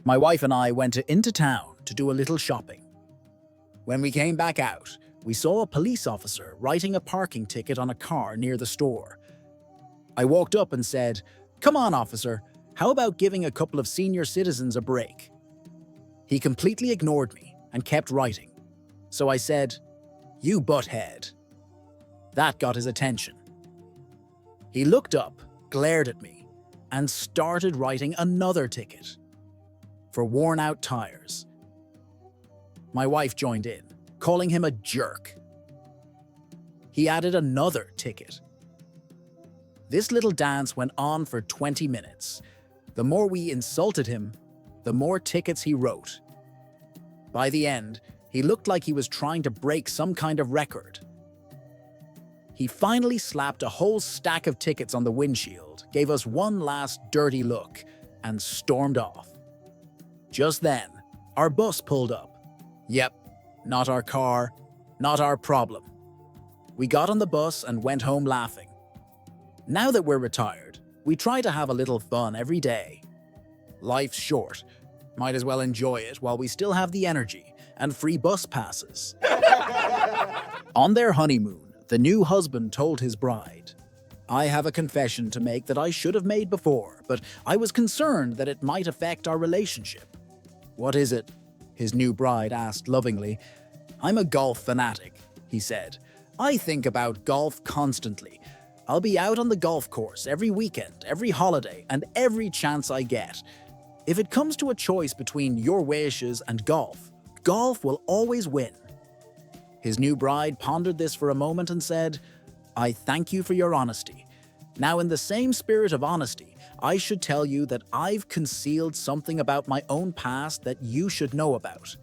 My wife and I went into town to do a little shopping. When we came back out, we saw a police officer writing a parking ticket on a car near the store. I walked up and said, "Come on, officer, how about giving a couple of senior citizens a break?" He completely ignored me and kept writing. So I said, "You butthead." That got his attention. He looked up, glared at me, and started writing another ticket for worn-out tires. My wife joined in, calling him a jerk. He added another ticket. This little dance went on for 20 minutes. The more we insulted him, the more tickets he wrote. By the end, he looked like he was trying to break some kind of record. He finally slapped a whole stack of tickets on the windshield, gave us one last dirty look, and stormed off. Just then, our bus pulled up. Yep, not our car, not our problem. We got on the bus and went home laughing. Now that we're retired, we try to have a little fun every day. Life's short. Might as well enjoy it while we still have the energy and free bus passes. On their honeymoon, the new husband told his bride, "I have a confession to make that I should have made before, but I was concerned that it might affect our relationship." "What is it?" his new bride asked lovingly. "I'm a golf fanatic," he said. "I think about golf constantly. I'll be out on the golf course every weekend, every holiday, and every chance I get. If it comes to a choice between your wishes and golf, golf will always win." His new bride pondered this for a moment and said, "I thank you for your honesty. Now, in the same spirit of honesty, I should tell you that I've concealed something about my own past that you should know about.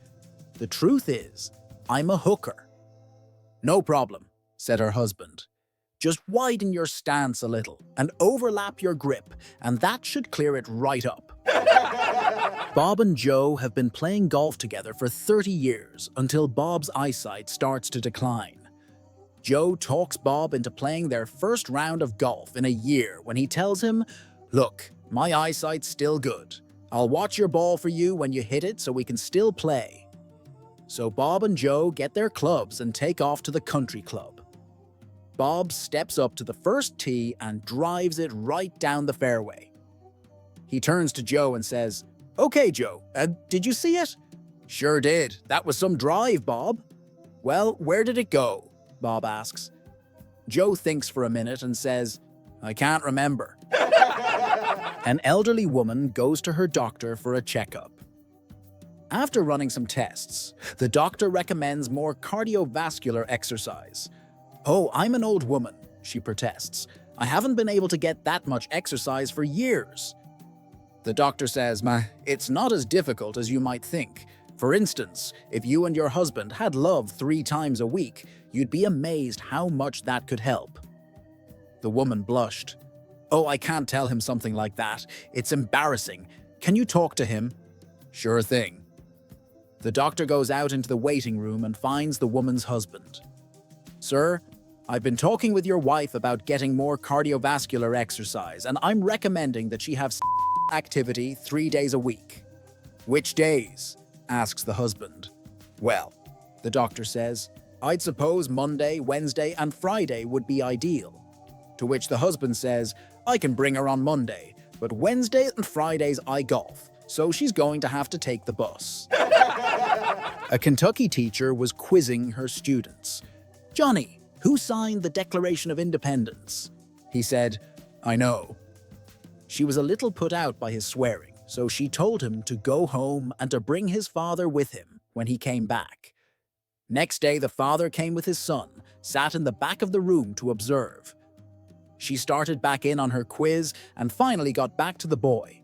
The truth is, I'm a hooker." "No problem," said her husband. "Just widen your stance a little and overlap your grip, and that should clear it right up." Bob and Joe have been playing golf together for 30 years until Bob's eyesight starts to decline. Joe talks Bob into playing their first round of golf in a year when he tells him, "Look, my eyesight's still good. I'll watch your ball for you when you hit it so we can still play." So Bob and Joe get their clubs and take off to the country club. Bob steps up to the first tee and drives it right down the fairway. He turns to Joe and says, "Okay, Joe, did you see it?" "Sure did. That was some drive, Bob." "Well, where did it go?" Bob asks. Joe thinks for a minute and says, "I can't remember." An elderly woman goes to her doctor for a checkup. After running some tests, the doctor recommends more cardiovascular exercise. "Oh, I'm an old woman," she protests. "I haven't been able to get that much exercise for years." The doctor says, "It's not as difficult as you might think. For instance, if you and your husband had love 3 times a week, you'd be amazed how much that could help." The woman blushed. "Oh, I can't tell him something like that. It's embarrassing. Can you talk to him?" "Sure thing." The doctor goes out into the waiting room and finds the woman's husband. "Sir, I've been talking with your wife about getting more cardiovascular exercise, and I'm recommending that she have activity 3 days a week." "Which days?" asks the husband. "Well," the doctor says, "I'd suppose Monday, Wednesday, and Friday would be ideal." To which the husband says, "I can bring her on Monday, but Wednesday and Fridays I golf, so she's going to have to take the bus." A Kentucky teacher was quizzing her students. "Johnny, who signed the Declaration of Independence?" He said, "I know." She was a little put out by his swearing, so she told him to go home and to bring his father with him when he came back. Next day, the father came with his son, sat in the back of the room to observe. She started back in on her quiz and finally got back to the boy.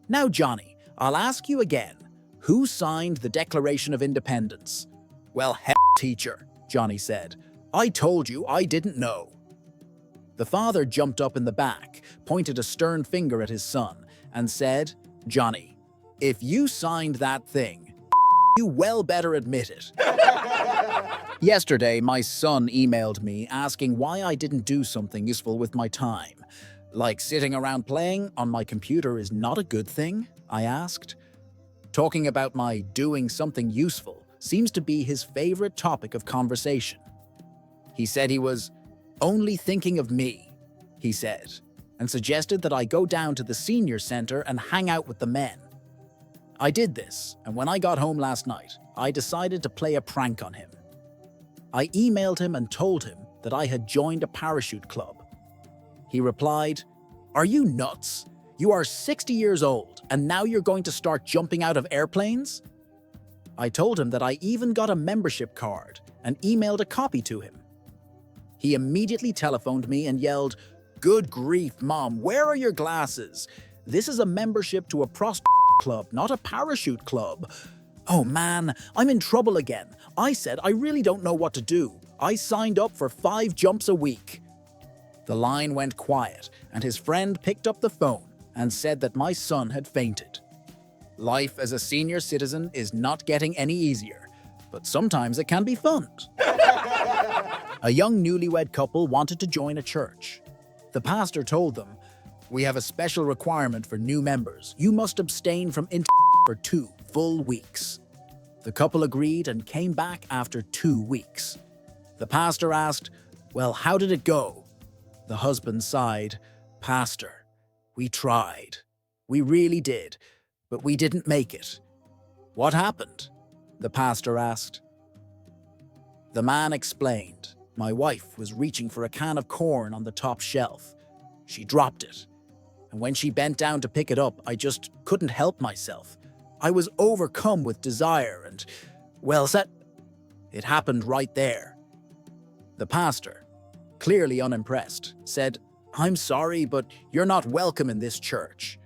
"Now, Johnny, I'll ask you again. Who signed the Declaration of Independence?" "Well, teacher," Johnny said. "I told you I didn't know." The father jumped up in the back, pointed a stern finger at his son, and said, "Johnny, if you signed that thing, you well better admit it." Yesterday, my son emailed me asking why I didn't do something useful with my time. "Like sitting around playing on my computer is not a good thing?" I asked. Talking about my doing something useful seems to be his favorite topic of conversation. He said he was only thinking of me, he said, and suggested that I go down to the senior center and hang out with the men. I did this, and when I got home last night, I decided to play a prank on him. I emailed him and told him that I had joined a parachute club. He replied, "Are you nuts? You are 60 years old, and now you're going to start jumping out of airplanes?" I told him that I even got a membership card and emailed a copy to him. He immediately telephoned me and yelled, "Good grief, Mom, where are your glasses? This is a membership to a prostitute club, not a parachute club." Oh man, I'm in trouble again. I said I really don't know what to do. I signed up for 5 jumps a week. The line went quiet, and his friend picked up the phone and said that my son had fainted. Life as a senior citizen is not getting any easier, but sometimes it can be fun. A young newlywed couple wanted to join a church. The pastor told them, "We have a special requirement for new members. You must abstain from for 2 full weeks." The couple agreed and came back after 2 weeks. The pastor asked, "Well, how did it go?" The husband sighed, "Pastor, we tried. We really did, but we didn't make it." "What happened?" the pastor asked. The man explained, "My wife was reaching for a can of corn on the top shelf. She dropped it. And when she bent down to pick it up, I just couldn't help myself. I was overcome with desire and, well, it happened right there." The pastor, clearly unimpressed, said, "I'm sorry, but you're not welcome in this church."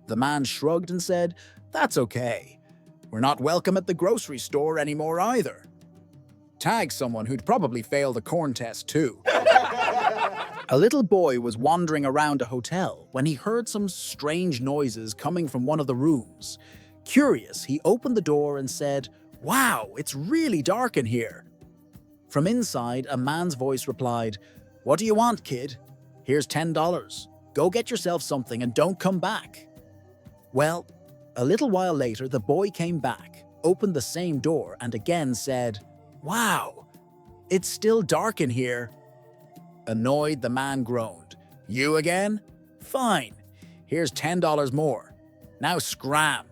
The man shrugged and said, "That's okay. We're not welcome at the grocery store anymore either." Tag someone who'd probably fail the corn test too. A little boy was wandering around a hotel when he heard some strange noises coming from one of the rooms. Curious, he opened the door and said, "Wow, it's really dark in here." From inside, a man's voice replied, "What do you want, kid? Here's $10. Go get yourself something and don't come back." Well, a little while later, the boy came back, opened the same door, and again said, "Wow, it's still dark in here." Annoyed, the man groaned, "You again? Fine. Here's $10 more. Now scram."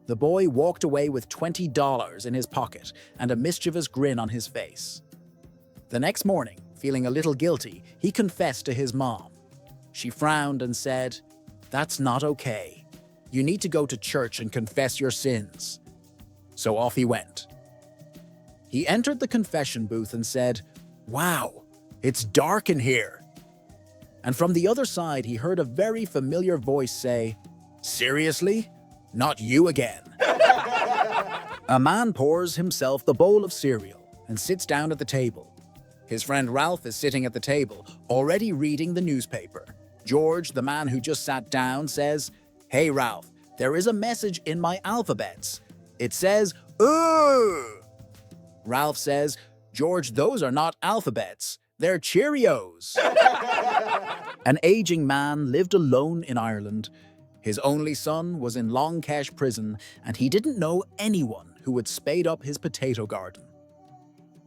The boy walked away with $20 in his pocket and a mischievous grin on his face. The next morning, feeling a little guilty, he confessed to his mom. She frowned and said, "That's not okay. You need to go to church and confess your sins." So off he went. He entered the confession booth and said, "Wow, it's dark in here." And from the other side, he heard a very familiar voice say, "Seriously? Not you again." A man pours himself the bowl of cereal and sits down at the table. His friend Ralph is sitting at the table, already reading the newspaper. George, the man who just sat down, says, "Hey Ralph, there is a message in my alphabets. It says, Ooh." Ralph says, "George, those are not alphabets. They're Cheerios." An aging man lived alone in Ireland. His only son was in Long Kesh prison, and he didn't know anyone who would spade up his potato garden.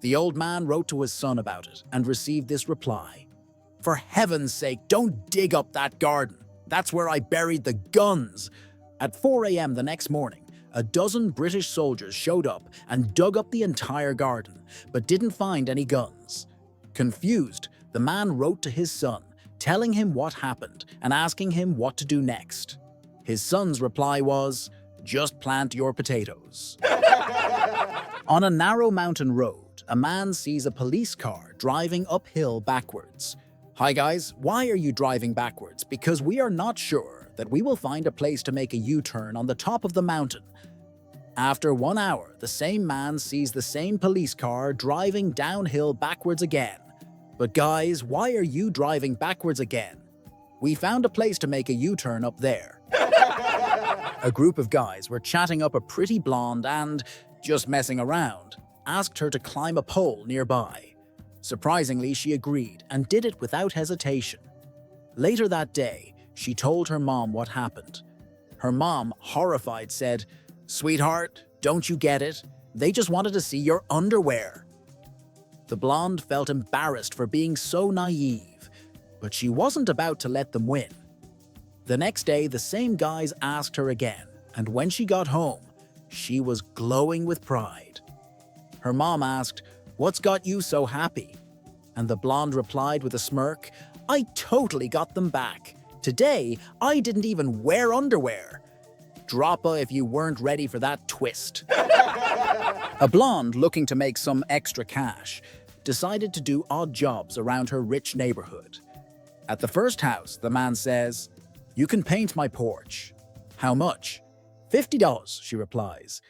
The old man wrote to his son about it and received this reply: "For heaven's sake, don't dig up that garden. That's where I buried the guns." At 4 a.m. the next morning, a dozen British soldiers showed up and dug up the entire garden, but didn't find any guns. Confused, the man wrote to his son, telling him what happened and asking him what to do next. His son's reply was, "Just plant your potatoes." On a narrow mountain road, a man sees a police car driving uphill backwards. "Hi guys, why are you driving backwards? Because we are not sure that we will find a place to make a U-turn on the top of the mountain." After 1 hour, the same man sees the same police car driving downhill backwards again. "But guys, why are you driving backwards again? We found a place to make a U-turn up there." A group of guys were chatting up a pretty blonde and, just messing around, asked her to climb a pole nearby. Surprisingly, she agreed and did it without hesitation. Later that day, she told her mom what happened. Her mom, horrified, said, "Sweetheart, don't you get it? They just wanted to see your underwear." The blonde felt embarrassed for being so naive, but she wasn't about to let them win. The next day, the same guys asked her again, and when she got home, she was glowing with pride. Her mom asked, "What's got you so happy?" And the blonde replied with a smirk, "I totally got them back. Today, I didn't even wear underwear." Droppa if you weren't ready for that twist. A blonde looking to make some extra cash decided to do odd jobs around her rich neighborhood. At the first house, the man says, "You can paint my porch." "How much?" $50, she replies.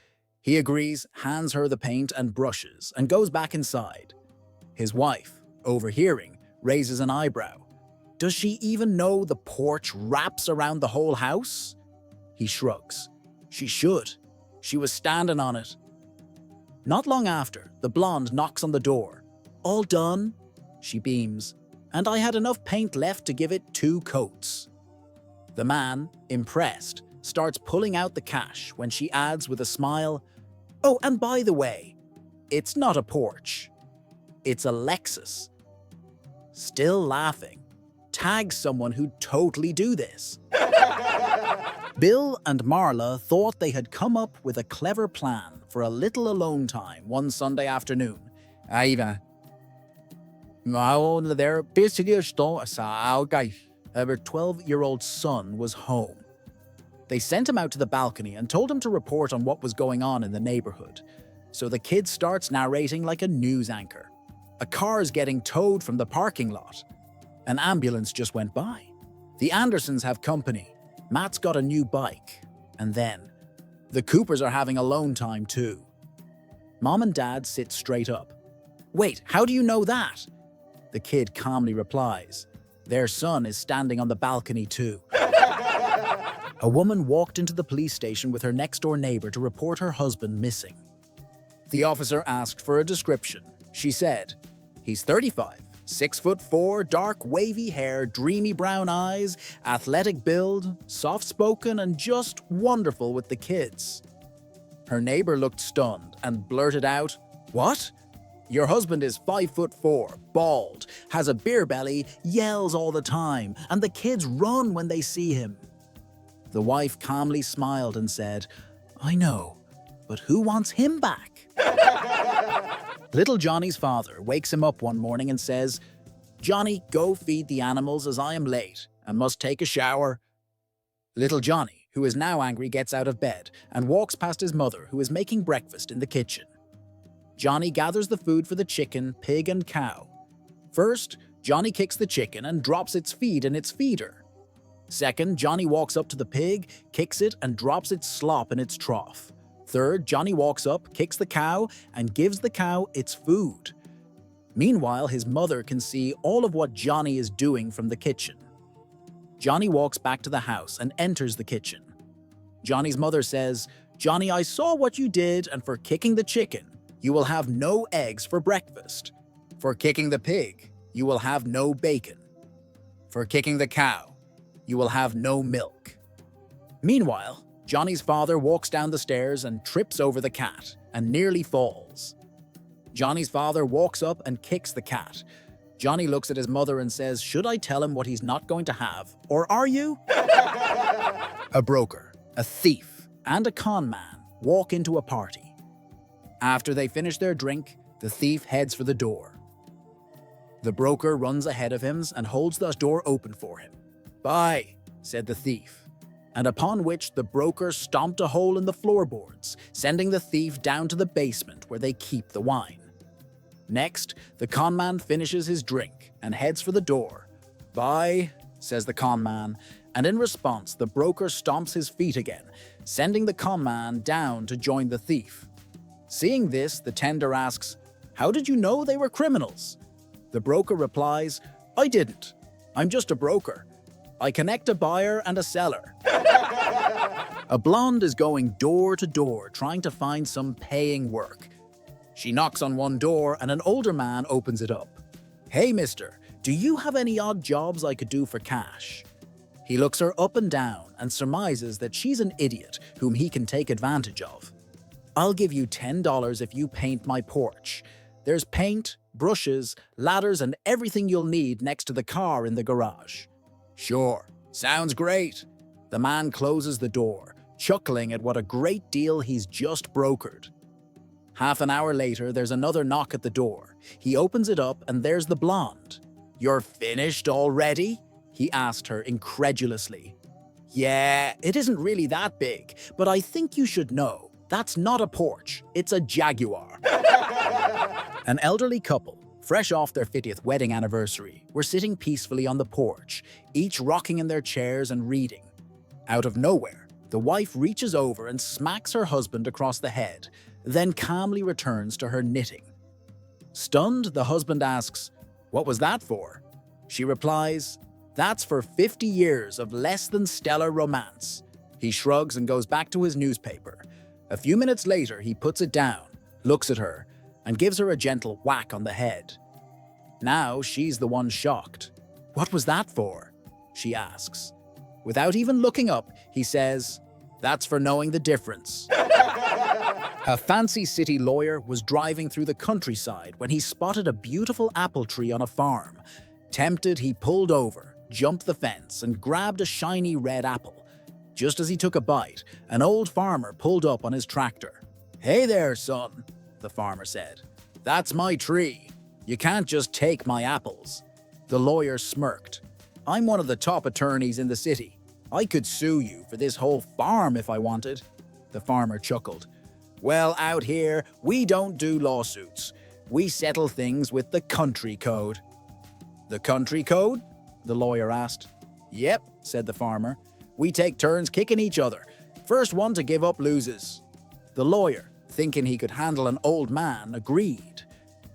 He agrees, hands her the paint and brushes, and goes back inside. His wife, overhearing, raises an eyebrow. Does she even know the porch wraps around the whole house? He shrugs. She should. She was standing on it. Not long after, the blonde knocks on the door. "All done?" She beams. "And I had enough paint left to give it 2 coats." The man, impressed, starts pulling out the cash when she adds with a smile, "Oh, and by the way, it's not a porch. It's a Lexus." Still laughing, tag someone who'd totally do this. Bill and Marla thought they had come up with a clever plan for a little alone time one Sunday afternoon. Their 12-year-old son was home. They sent him out to the balcony and told him to report on what was going on in the neighborhood. So the kid starts narrating like a news anchor. A car's getting towed from the parking lot. An ambulance just went by. The Andersons have company. Matt's got a new bike. And then, the Coopers are having alone time too. Mom and Dad sit straight up. "Wait, how do you know that?" The kid calmly replies, "Their son is standing on the balcony too." A woman walked into the police station with her next-door neighbor to report her husband missing. The officer asked for a description. She said, "He's 35, 6'4", dark wavy hair, dreamy brown eyes, athletic build, soft-spoken, and just wonderful with the kids." Her neighbor looked stunned and blurted out, "What? Your husband is 5'4", bald, has a beer belly, yells all the time, and the kids run when they see him." The wife calmly smiled and said, "I know, but who wants him back?" Little Johnny's father wakes him up one morning and says, "Johnny, go feed the animals as I am late and must take a shower." Little Johnny, who is now angry, gets out of bed and walks past his mother, who is making breakfast in the kitchen. Johnny gathers the food for the chicken, pig, and cow. First, Johnny kicks the chicken and drops its feed in its feeder. Second, Johnny walks up to the pig, kicks it, and drops its slop in its trough. Third, Johnny walks up, kicks the cow, and gives the cow its food. Meanwhile, his mother can see all of what Johnny is doing from the kitchen. Johnny walks back to the house and enters the kitchen. Johnny's mother says, "Johnny, I saw what you did, and for kicking the chicken, you will have no eggs for breakfast. For kicking the pig, you will have no bacon. For kicking the cow, you will have no milk." Meanwhile, Johnny's father walks down the stairs and trips over the cat and nearly falls. Johnny's father walks up and kicks the cat. Johnny looks at his mother and says, "Should I tell him what he's not going to have, or are you?" A broker, a thief, and a con man walk into a party. After they finish their drink, the thief heads for the door. The broker runs ahead of him and holds the door open for him. "Bye," said the thief, and upon which the broker stomped a hole in the floorboards, sending the thief down to the basement where they keep the wine. Next, the conman finishes his drink and heads for the door. "Bye," says the conman, and in response the broker stomps his feet again, sending the conman down to join the thief. Seeing this, the tender asks, "How did you know they were criminals?" The broker replies, "I didn't. I'm just a broker. I connect a buyer and a seller." A blonde is going door to door trying to find some paying work. She knocks on one door and an older man opens it up. "Hey mister, do you have any odd jobs I could do for cash?" He looks her up and down and surmises that she's an idiot whom he can take advantage of. "I'll give you $10 if you paint my porch. There's paint, brushes, ladders, and everything you'll need next to the car in the garage." "Sure, sounds great." The man closes the door, chuckling at what a great deal he's just brokered. Half an hour later, there's another knock at the door. He opens it up and there's the blonde. "You're finished already?" he asked her incredulously. "Yeah, it isn't really that big, but I think you should know. That's not a porch, it's a jaguar." An elderly couple, fresh off their 50th wedding anniversary, were sitting peacefully on the porch, each rocking in their chairs and reading. Out of nowhere, the wife reaches over and smacks her husband across the head, then calmly returns to her knitting. Stunned, the husband asks, "What was that for?" She replies, "That's for 50 years of less than stellar romance." He shrugs and goes back to his newspaper. A few minutes later, he puts it down, looks at her, and gives her a gentle whack on the head. Now she's the one shocked. "What was that for?" she asks. Without even looking up, he says, "That's for knowing the difference." A fancy city lawyer was driving through the countryside when he spotted a beautiful apple tree on a farm. Tempted, he pulled over, jumped the fence, and grabbed a shiny red apple. Just as he took a bite, an old farmer pulled up on his tractor. "Hey there, son," the farmer said. "That's my tree. You can't just take my apples." The lawyer smirked. "I'm one of the top attorneys in the city. I could sue you for this whole farm if I wanted." The farmer chuckled. "Well, out here, we don't do lawsuits. We settle things with the country code." "The country code?" the lawyer asked. "Yep," said the farmer. "We take turns kicking each other. First one to give up loses." The lawyer, thinking he could handle an old man, agreed.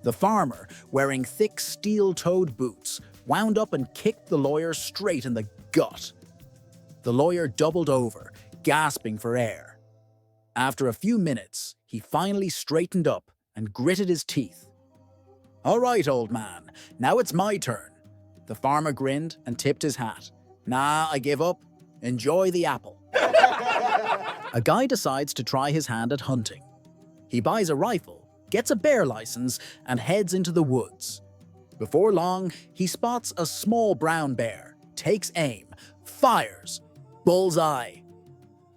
The farmer, wearing thick steel-toed boots, wound up and kicked the lawyer straight in the gut. The lawyer doubled over, gasping for air. After a few minutes, he finally straightened up and gritted his teeth. "All right, old man, now it's my turn." The farmer grinned and tipped his hat. "Nah, I give up. Enjoy the apple." A guy decides to try his hand at hunting. He buys a rifle, gets a bear license, and heads into the woods. Before long, he spots a small brown bear, takes aim, fires. Bullseye.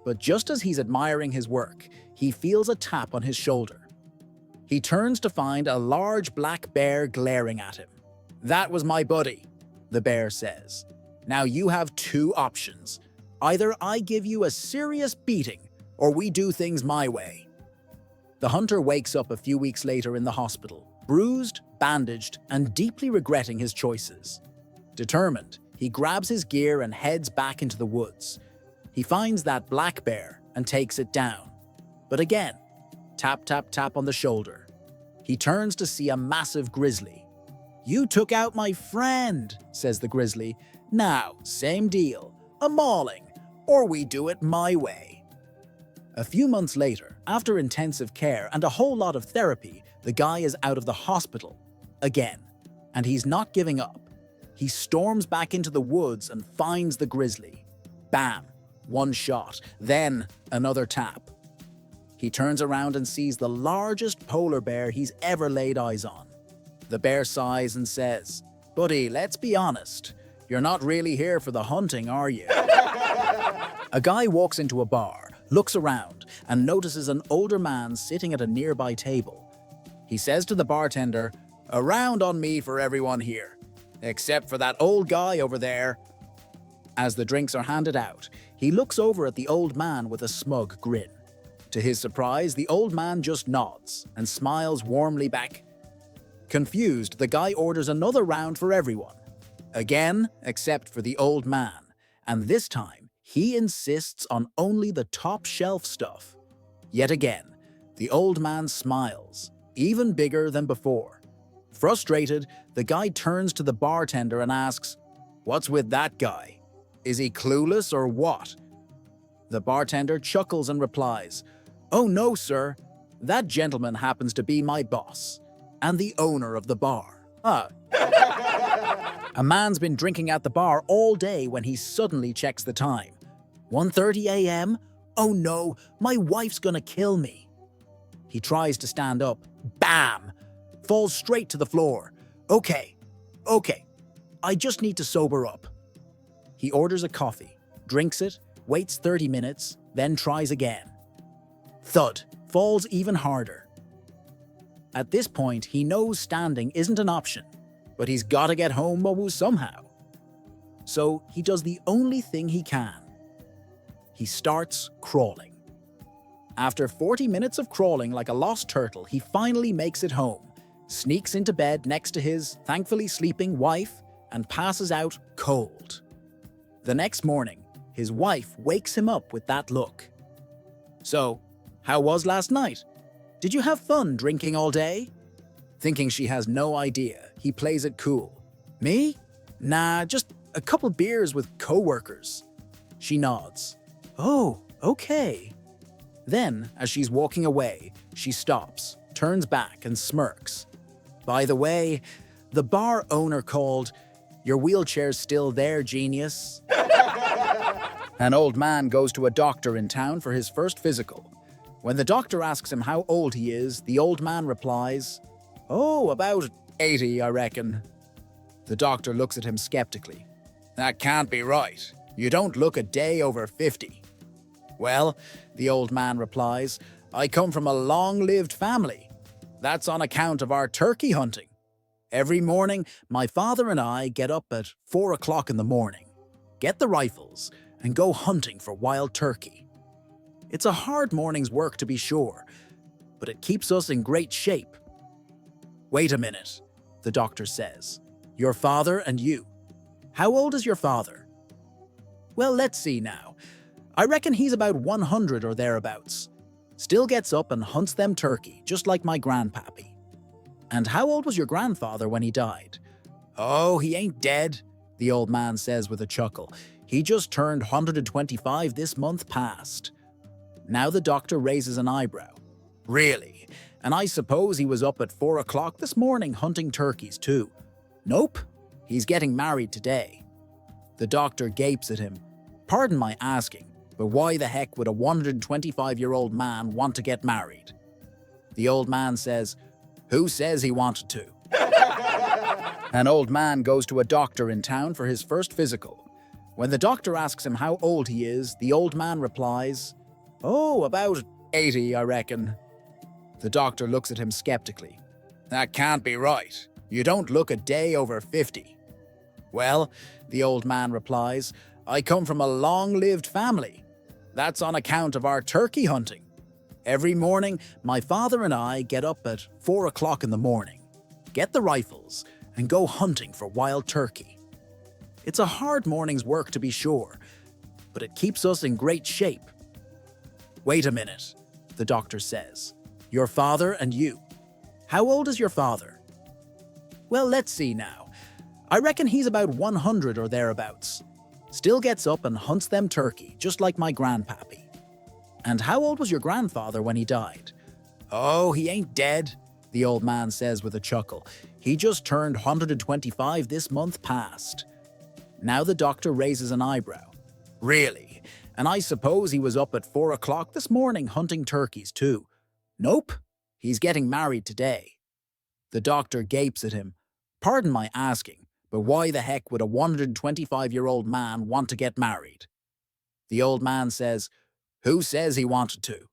But just as he's admiring his work, he feels a tap on his shoulder. He turns to find a large black bear glaring at him. "That was my buddy," the bear says. "Now you have two options. Either I give you a serious beating, or we do things my way." The hunter wakes up a few weeks later in the hospital, bruised, bandaged, and deeply regretting his choices. Determined, he grabs his gear and heads back into the woods. He finds that black bear and takes it down. But again, tap, tap, tap on the shoulder. He turns to see a massive grizzly. "You took out my friend," says the grizzly. "Now, same deal. A mauling, or we do it my way." A few months later, after intensive care and a whole lot of therapy, the guy is out of the hospital again, and he's not giving up. He storms back into the woods and finds the grizzly. Bam! One shot, then another tap. He turns around and sees the largest polar bear he's ever laid eyes on. The bear sighs and says, "Buddy, let's be honest. You're not really here for the hunting, are you?" A guy walks into a bar, looks around, and notices an older man sitting at a nearby table. He says to the bartender, "A round on me for everyone here, except for that old guy over there." As the drinks are handed out, he looks over at the old man with a smug grin. To his surprise, the old man just nods and smiles warmly back. Confused, the guy orders another round for everyone. Again, except for the old man, and this time, he insists on only the top-shelf stuff. Yet again, the old man smiles, even bigger than before. Frustrated, the guy turns to the bartender and asks, "What's with that guy? Is he clueless or what?" The bartender chuckles and replies, "Oh no, sir. That gentleman happens to be my boss and the owner of the bar." A man's been drinking at the bar all day when he suddenly checks the time. 1:30 a.m.? Oh no, my wife's gonna kill me. He tries to stand up. Bam! Falls straight to the floor. Okay, I just need to sober up. He orders a coffee, drinks it, waits 30 minutes, then tries again. Thud, falls even harder. At this point, he knows standing isn't an option, but he's gotta get home somehow. So he does the only thing he can. He starts crawling. After 40 minutes of crawling like a lost turtle, he finally makes it home, sneaks into bed next to his thankfully sleeping wife, and passes out cold. The next morning, his wife wakes him up with that look. So, how was last night? Did you have fun drinking all day? Thinking she has no idea, he plays it cool. Me? Nah, just a couple beers with coworkers. She nods. Oh, okay. Then, as she's walking away, she stops, turns back and smirks. By the way, the bar owner called, "Your wheelchair's still there, genius." An old man goes to a doctor in town for his first physical. When the doctor asks him how old he is, the old man replies, "Oh, about 80, I reckon." The doctor looks at him skeptically. "That can't be right. You don't look a day over 50. "Well," the old man replies, "I come from a long-lived family. That's on account of our turkey hunting. Every morning, my father and I get up at 4 o'clock in the morning, get the rifles, and go hunting for wild turkey. It's a hard morning's work to be sure, but it keeps us in great shape." "Wait a minute," the doctor says. "Your father and you. How old is your father?" "Well, let's see now. I reckon he's about 100 or thereabouts. Still gets up and hunts them turkey, just like my grandpappy." "And how old was your grandfather when he died?" "Oh, he ain't dead," the old man says with a chuckle. "He just turned 125 this month past." Now the doctor raises an eyebrow. "Really? And I suppose he was up at 4 o'clock this morning hunting turkeys too?" "Nope. He's getting married today." The doctor gapes at him. "Pardon my asking, but why the heck would a 125-year-old man want to get married?" The old man says, "Who says he wanted to?" An old man goes to a doctor in town for his first physical. When the doctor asks him how old he is, the old man replies, "Oh, about 80, I reckon." The doctor looks at him skeptically. "That can't be right. You don't look a day over 50. "Well," the old man replies, "I come from a long-lived family. That's on account of our turkey hunting. Every morning, my father and I get up at 4 o'clock in the morning, get the rifles, and go hunting for wild turkey. It's a hard morning's work to be sure, but it keeps us in great shape." "Wait a minute," the doctor says. "Your father and you. How old is your father?" "Well, let's see now. I reckon he's about 100 or thereabouts. Still gets up and hunts them turkey, just like my grandpappy." "And how old was your grandfather when he died?" "Oh, he ain't dead," the old man says with a chuckle. "He just turned 125 this month past." Now the doctor raises an eyebrow. "Really? And I suppose he was up at 4 o'clock this morning hunting turkeys too?" "Nope. He's getting married today." The doctor gapes at him. "Pardon my asking, but why the heck would a 125-year-old man want to get married?" The old man says, "Who says he wanted to?"